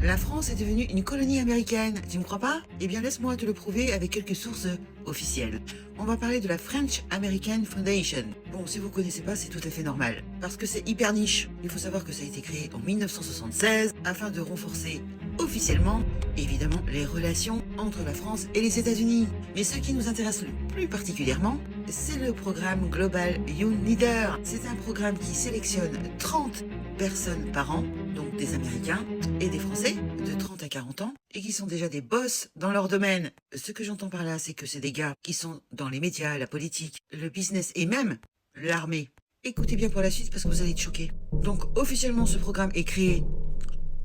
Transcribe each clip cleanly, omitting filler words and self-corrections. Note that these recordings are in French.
La France est devenue une colonie américaine, tu me crois pas? Eh bien laisse-moi te le prouver avec quelques sources officielles. On va parler de la French American Foundation. Bon, si vous connaissez pas, c'est tout à fait normal, parce que c'est hyper niche. Il faut savoir que ça a été créé en 1976 afin de renforcer officiellement, évidemment, les relations entre la France et les États-Unis. Mais ce qui nous intéresse le plus particulièrement, c'est le programme Global Young Leader. C'est un programme qui sélectionne 30 personnes par an, donc des Américains et des Français de 30 à 40 ans, et qui sont déjà des boss dans leur domaine. Ce que j'entends par là, c'est que c'est des gars qui sont dans les médias, la politique, le business et même l'armée. Écoutez bien pour la suite parce que vous allez être choqués. Donc officiellement, ce programme est créé,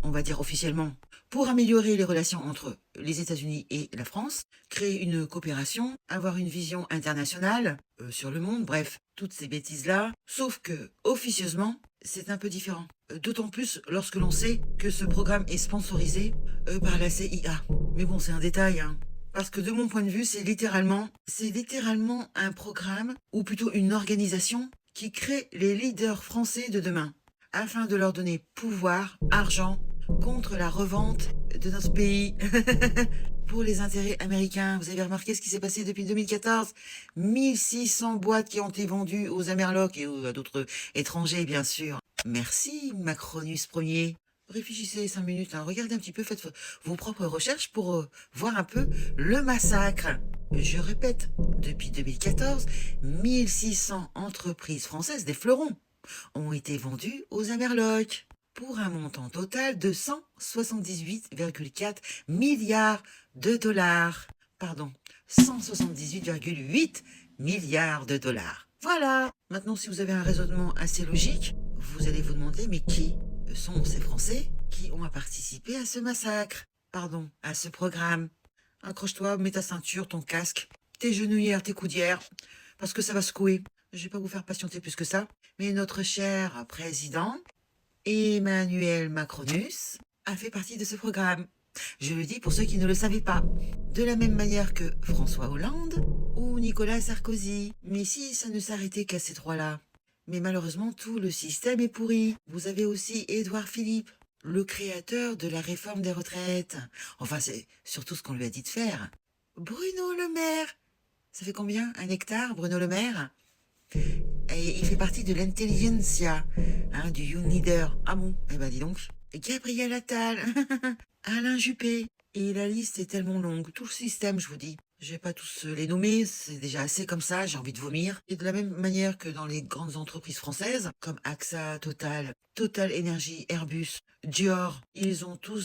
on va dire officiellement, pour améliorer les relations entre les États-Unis et la France, créer une coopération, avoir une vision internationale sur le monde, bref, toutes ces bêtises-là. Sauf que, officieusement, c'est un peu différent. D'autant plus lorsque l'on sait que ce programme est sponsorisé par la CIA. Mais bon, c'est un détail, hein. Parce que de mon point de vue, c'est littéralement un programme, ou plutôt une organisation, qui crée les leaders français de demain, afin de leur donner pouvoir, argent, contre la revente de notre pays pour les intérêts américains. Vous avez remarqué ce qui s'est passé depuis 2014? 1600 boîtes qui ont été vendues aux Amerlocs et à d'autres étrangers, bien sûr. Merci, Macronus Ier. Réfléchissez 5 minutes, hein. Regardez un petit peu, faites vos propres recherches pour voir un peu le massacre. Je répète, depuis 2014, 1600 entreprises françaises, des fleurons, ont été vendues aux Amerlocs pour un montant total de 178,4 milliards de dollars. Pardon, 178,8 milliards de dollars. Voilà. Maintenant, si vous avez un raisonnement assez logique, vous allez vous demander, mais qui sont ces Français qui ont participé à ce massacre? Pardon, à ce programme. Accroche-toi, mets ta ceinture, ton casque, tes genouillères, tes coudières, parce que ça va secouer. Je vais pas vous faire patienter plus que ça, mais notre cher président, Emmanuel Macronus, a fait partie de ce programme. Je le dis pour ceux qui ne le savaient pas. De la même manière que François Hollande ou Nicolas Sarkozy. Mais si ça ne s'arrêtait qu'à ces trois-là. Mais malheureusement, tout le système est pourri. Vous avez aussi Édouard Philippe, le créateur de la réforme des retraites. Enfin, c'est surtout ce qu'on lui a dit de faire. Bruno Le Maire. Ça fait combien? Un hectare, Bruno Le Maire? Et il fait partie de l'intelligentsia, hein, du Young Leader. Ah bon? Eh ben dis donc. Gabriel Attal, Alain Juppé. Et la liste est tellement longue. Tout le système, je vous dis. Je vais pas tous les nommer, c'est déjà assez comme ça, j'ai envie de vomir. Et de la même manière que dans les grandes entreprises françaises, comme AXA, Total, Total Energy, Airbus, Dior, ils ont tous